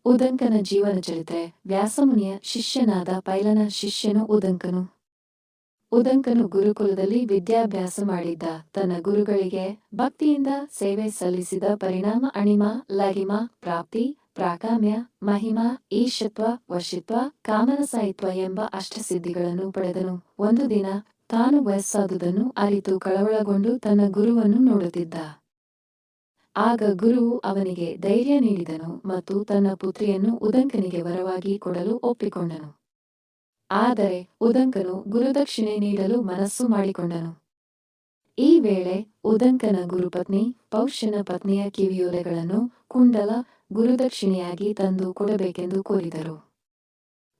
ಉದಂಕನ ಜೀವನ ಚರಿತ್ರೆ. ವ್ಯಾಸಮುನಿಯ ಶಿಷ್ಯನಾದ ಪೈಲನ ಶಿಷ್ಯನು ಉದಂಕನು. ಉದಂಕನು ಗುರುಕುಲದಲ್ಲಿ ವಿದ್ಯಾಭ್ಯಾಸ ಮಾಡಿದ್ದ. ತನ್ನ ಗುರುಗಳಿಗೆ ಭಕ್ತಿಯಿಂದ ಸೇವೆ ಸಲ್ಲಿಸಿದ ಪರಿಣಾಮ ಅಣಿಮ, ಲಗಿಮ, ಪ್ರಾಪ್ತಿ, ಪ್ರಾಕಾಮ್ಯ, ಮಹಿಮಾ, ಈಶತ್ವ, ವಶಿತ್ವ, ಕಾಮನಸಾಯಿತ್ವ ಎಂಬ ಅಷ್ಟಸಿದ್ಧಿಗಳನ್ನು ಪಡೆದನು. ಒಂದು ದಿನ ತಾನು ವಯಸ್ಸಾದುದನ್ನು ಅರಿತು ಕಳವಳಗೊಂಡು ತನ್ನ ಗುರುವನ್ನು ನೋಡುತ್ತಿದ್ದ. ಆಗ ಗುರುವು ಅವನಿಗೆ ಧೈರ್ಯ ನೀಡಿದನು ಮತ್ತು ತನ್ನ ಪುತ್ರಿಯನ್ನು ಉದಂಕನಿಗೆ ವರವಾಗಿ ಕೊಡಲು ಒಪ್ಪಿಕೊಂಡನು. ಆದರೆ ಉದಂಕನು ಗುರುದಕ್ಷಿಣೆ ನೀಡಲು ಮನಸ್ಸು ಮಾಡಿಕೊಂಡನು. ಈ ವೇಳೆ ಉದಂಕನ ಗುರುಪತ್ನಿ ಪೌಷ್ಯನ ಪತ್ನಿಯ ಕಿವಿಯೋಲೆಗಳನ್ನು ಕುಂಡಲ ಗುರುದಕ್ಷಿಣೆಯಾಗಿ ತಂದು ಕೊಡಬೇಕೆಂದು ಕೋರಿದರು.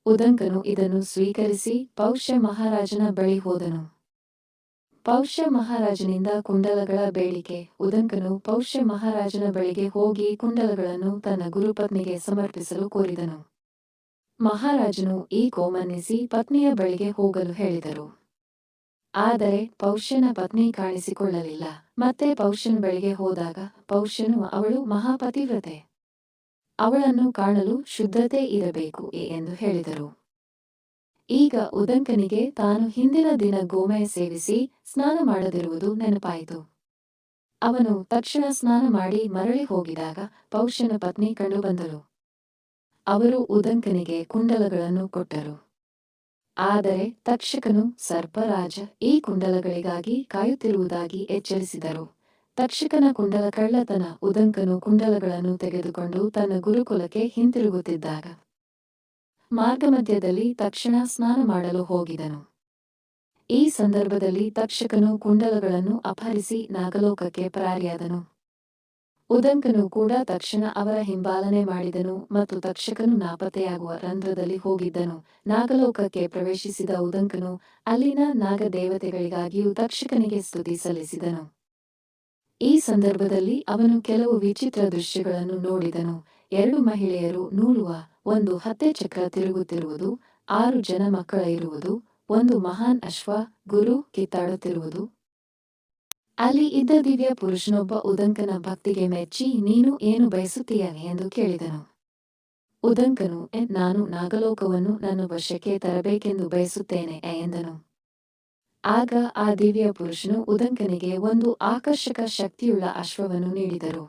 ಉದಂಕನು ಇದನ್ನು ಸ್ವೀಕರಿಸಿ ಪೌಷ್ಯ ಮಹಾರಾಜನ ಬಳಿ ಹೋದನು. ಪೌಷ್ಯ ಮಹಾರಾಜನಿಂದ ಕುಂಡಲಗಳ ಬೇಡಿಕೆ. ಉದಂಕನು ಪೌಷ್ಯ ಮಹಾರಾಜನ ಬಳಿಗೆ ಹೋಗಿ ಕುಂಡಲಗಳನ್ನು ತನ್ನ ಗುರುಪತ್ನಿಗೆ ಸಮರ್ಪಿಸಲು ಕೋರಿದನು. ಮಹಾರಾಜನು ಈ ಮನ್ನಿಸಿ ಪತ್ನಿಯ ಬಳಿಗೆ ಹೋಗಲು ಹೇಳಿದರು. ಆದರೆ ಪೌಷ್ಯನ ಪತ್ನಿ ಕಾಣಿಸಿಕೊಳ್ಳಲಿಲ್ಲ. ಮತ್ತೆ ಪೌಷ್ಯನ ಬಳಿಗೆ ಹೋದಾಗ ಪೌಷ್ಯನು ಅವಳು ಮಹಾಪತಿವ್ರತೆ, ಅವಳನ್ನು ಕಾಣಲು ಶುದ್ಧತೆ ಇರಬೇಕು ಎಂದು ಹೇಳಿದರು. ಈಗ ಉದಂಕನಿಗೆ ತಾನು ಹಿಂದಿನ ದಿನ ಗೋಮಯ ಸೇವಿಸಿ ಸ್ನಾನ ಮಾಡದಿರುವುದು ನೆನಪಾಯಿತು. ಅವನು ತಕ್ಷಣ ಸ್ನಾನ ಮಾಡಿ ಮರಳಿ ಹೋಗಿದಾಗ ಪೌಷ್ಯನ ಪತ್ನಿ ಕಂಡುಬಂದಳು. ಅವರು ಉದಂಕನಿಗೆ ಕುಂಡಲಗಳನ್ನು ಕೊಟ್ಟರು. ಆದರೆ ತಕ್ಷಕನು ಸರ್ಪರಾಜ ಈ ಕುಂಡಲಗಳಿಗಾಗಿ ಕಾಯುತ್ತಿರುವುದಾಗಿ ಎಚ್ಚರಿಸಿದರು. ತಕ್ಷಕನ ಕುಂಡಲ ಕಳ್ಳತನ. ಉದಂಕನು ಕುಂಡಲಗಳನ್ನು ತೆಗೆದುಕೊಂಡು ತನ್ನ ಗುರುಕುಲಕ್ಕೆ ಹಿಂತಿರುಗುತ್ತಿದ್ದಾಗ ಮಾರ್ಗಮಧ್ಯದಲ್ಲಿ ತಕ್ಷಣ ಸ್ನಾನ ಮಾಡಲು ಹೋಗಿದನು. ಈ ಸಂದರ್ಭದಲ್ಲಿ ತಕ್ಷಕನು ಕುಂಡಲಗಳನ್ನು ಅಪಹರಿಸಿ ನಾಗಲೋಕಕ್ಕೆ ಪರಾರಿಯಾದನು. ಉದಂಕನು ಕೂಡ ತಕ್ಷಣ ಅವರ ಹಿಂಬಾಲನೆ ಮಾಡಿದನು ಮತ್ತು ತಕ್ಷಕನು ನಾಪತ್ತೆಯಾಗುವ ರಂಧ್ರದಲ್ಲಿ ಹೋಗಿದ್ದನು. ನಾಗಲೋಕಕ್ಕೆ ಪ್ರವೇಶಿಸಿದ ಉದಂಕನು ಅಲ್ಲಿನ ನಾಗದೇವತೆಗಳಿಗಾಗಿಯೂ ತಕ್ಷಕನಿಗೆ ಸ್ತುತಿ ಸಲ್ಲಿಸಿದನು. ಈ ಸಂದರ್ಭದಲ್ಲಿ ಅವನು ಕೆಲವು ವಿಚಿತ್ರ ದೃಶ್ಯಗಳನ್ನು ನೋಡಿದನು. 2 ಮಹಿಳೆಯರು ನೂಲುವ, ಒಂದು ಹತ್ತೆ ಚಕ್ರ ತಿರುಗುತ್ತಿರುವುದು, 6 ಜನ ಮಕ್ಕಳ ಇರುವುದು, ಒಂದು ಮಹಾನ್ ಅಶ್ವ ಗುರು ಕಿತ್ತಾಡುತ್ತಿರುವುದು. ಅಲ್ಲಿ ಇದ್ದ ದಿವ್ಯ ಪುರುಷನೊಬ್ಬ ಉದಂಕನ ಭಕ್ತಿಗೆ ಮೆಚ್ಚಿ, ನೀನು ಏನು ಬಯಸುತ್ತೀಯ ಎಂದು ಕೇಳಿದನು. ಉದಂಕನು, ನಾನು ನಾಗಲೋಕವನ್ನು ನನ್ನ ವಶಕ್ಕೆ ತರಬೇಕೆಂದು ಬಯಸುತ್ತೇನೆ ಎಂದನು. ಆಗ ಆ ದಿವ್ಯ ಪುರುಷನು ಉದಂಕನಿಗೆ ಒಂದು ಆಕರ್ಷಕ ಶಕ್ತಿಯುಳ್ಳ ಅಶ್ವವನ್ನು ನೀಡಿದರು.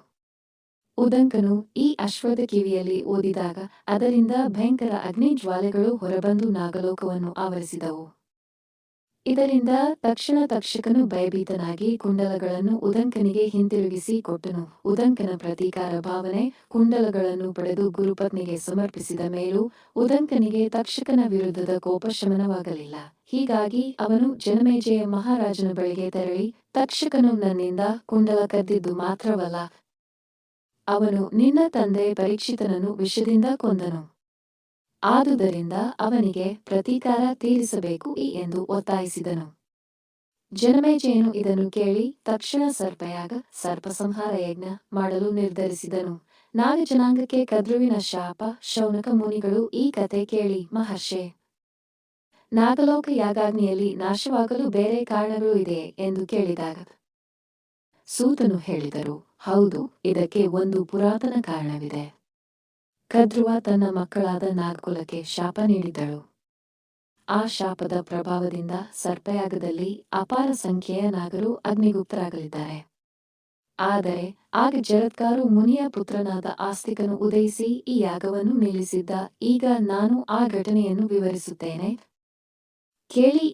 ಉದಂಕನು ಈ ಅಶ್ವದ ಕಿವಿಯಲ್ಲಿ ಊದಿದಾಗ ಅದರಿಂದ ಭಯಂಕರ ಅಗ್ನಿ ಜ್ವಾಲೆಗಳು ಹೊರಬಂದು ನಾಗಲೋಕವನ್ನು ಆವರಿಸಿದವು. ಇದರಿಂದ ತಕ್ಷಣ ತಕ್ಷಕನು ಭಯಭೀತನಾಗಿ ಕುಂಡಲಗಳನ್ನು ಉದಂಕನಿಗೆ ಹಿಂತಿರುಗಿಸಿ ಕೊಟ್ಟನು. ಉದಂಕನ ಪ್ರತೀಕಾರ ಭಾವನೆ. ಕುಂಡಲಗಳನ್ನು ಪಡೆದು ಗುರುಪತ್ನಿಗೆ ಸಮರ್ಪಿಸಿದ ಮೇಲೂ ಉದಂಕನಿಗೆ ತಕ್ಷಕನ ವಿರುದ್ಧದ ಕೋಪ ಶಮನವಾಗಲಿಲ್ಲ. ಹೀಗಾಗಿ ಅವನು ಜನಮೇಜಯ ಮಹಾರಾಜನ ಬಳಿಗೆ ತೆರಳಿ, ತಕ್ಷಕನು ನನ್ನಿಂದ ಕುಂಡಲ ಕದ್ದಿದ್ದು ಮಾತ್ರವಲ್ಲ, ಅವನು ನಿನ್ನ ತಂದೆ ಪರೀಕ್ಷಿತನನ್ನು ವಿಷದಿಂದ ಕೊಂದನು. ಆದುದರಿಂದ ಅವನಿಗೆ ಪ್ರತೀಕಾರ ತೀರಿಸಬೇಕು ಎಂದು ಒತ್ತಾಯಿಸಿದನು. ಜನಮೇಜಯನು ಇದನ್ನು ಕೇಳಿ ತಕ್ಷಣ ಸರ್ಪಯಾಗ, ಸರ್ಪಸಂಹಾರ ಯಜ್ಞ ಮಾಡಲು ನಿರ್ಧರಿಸಿದನು. ನಾಗಜನಾಂಗಕ್ಕೆ ಕದ್ರುವಿನ ಶಾಪ. ಶೌನಕ ಮುನಿಗಳು ಈ ಕತೆ ಕೇಳಿ, ಮಹರ್ಷೆ, ನಾಗಲೋಕ ಯಾಗಾಗ್ನಿಯಲ್ಲಿ ನಾಶವಾಗಲು ಬೇರೆ ಕಾರಣಗಳು ಇದೆಯೇ ಎಂದು ಕೇಳಿದಾಗ ಸೂತನು ಹೇಳಿದರು, ಹೌದು, ಇದಕ್ಕೆ ಒಂದು ಪುರಾತನ ಕಾರಣವಿದೆ. ಕದ್ರುವ ತನ್ನ ಮಕ್ಕಳಾದ ನಾಗಕುಲಕ್ಕೆ ಶಾಪ ನೀಡಿದಳು. ಆ ಶಾಪದ ಪ್ರಭಾವದಿಂದ ಸರ್ಪಯಾಗದಲ್ಲಿ ಅಪಾರ ಸಂಖ್ಯೆಯ ನಾಗರು ಅಗ್ನಿಗುಪ್ತರಾಗಲಿದ್ದಾರೆ. ಆದರೆ ಆಗ ಜರತ್ಕಾರು ಮುನಿಯ ಪುತ್ರನಾದ ಆಸ್ತಿಕನು ಉದಯಿಸಿ ಈ ಯಾಗವನ್ನು ನಿಲ್ಲಿಸಿದ್ದ. ಈಗ ನಾನು ಆ ಘಟನೆಯನ್ನು ವಿವರಿಸುತ್ತೇನೆ, ಕೇಳಿ.